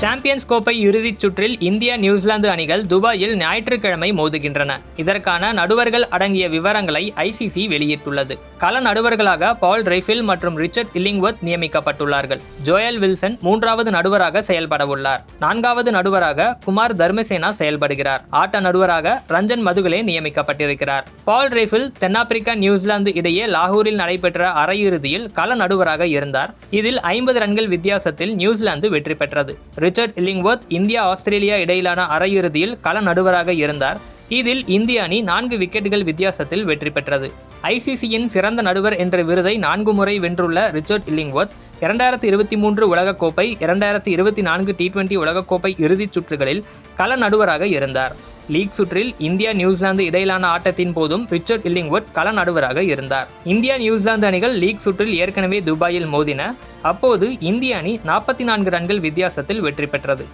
Champions கோப்பை இறுதிச் சுற்றில் இந்தியா நியூசிலாந்து அணிகள் துபாயில் ஞாயிற்றுக்கிழமை மோதுகின்றன. இதற்கான நடுவர்கள் அடங்கிய விவரங்களை ஐசிசி வெளியிட்டுள்ளது. கள நடுவர்களாக பால் ரைஃபில் மற்றும் ரிச்சர்ட் இல்லிங்வர்த் நியமிக்கப்பட்டுள்ளார்கள். ஜோயல் வில்சன் 3வது நடுவராக செயல்படவுள்ளார். 4வது நடுவராக குமார் தர்மசேனா செயல்படுகிறார். ஆட்ட நடுவராக ரஞ்சன் மதுகலே நியமிக்கப்பட்டிருக்கிறார். பால் ரைஃபில் தென்னாப்பிரிக்கா நியூசிலாந்து இடையே லாகூரில் நடைபெற்ற அரையிறுதியில் கள நடுவராக இருந்தார். இதில் 50 ரன்கள் வித்தியாசத்தில் நியூசிலாந்து வெற்றி பெற்றது. ரிச்சர்ட் இல்லிங்வர்த் இந்தியா ஆஸ்திரேலியா இடையிலான அரையிறுதியில் கள நடுவராக இருந்தார். இதில் இந்திய அணி 4 விக்கெட்டுகள் வித்தியாசத்தில் வெற்றி பெற்றது. ஐசிசியின் சிறந்த நடுவர் என்ற விருதை 4 முறை வென்றுள்ள ரிச்சர்ட் இல்லிங்வர்த் 2023 உலகக்கோப்பை, 2024 T20 உலகக்கோப்பை இறுதிச் சுற்றுகளில் கள நடுவராக இருந்தார். லீக் சுற்றில் இந்தியா நியூசிலாந்து இடையிலான ஆட்டத்தின் போதும் ரிச்சர்ட் இல்லிங்வர்த் கள நடுவராக இருந்தார். இந்தியா நியூசிலாந்து அணிகள் லீக் சுற்றில் ஏற்கனவே துபாயில் மோதின. அப்போது இந்திய அணி 44 ரன்கள் வித்தியாசத்தில் வெற்றி பெற்றது.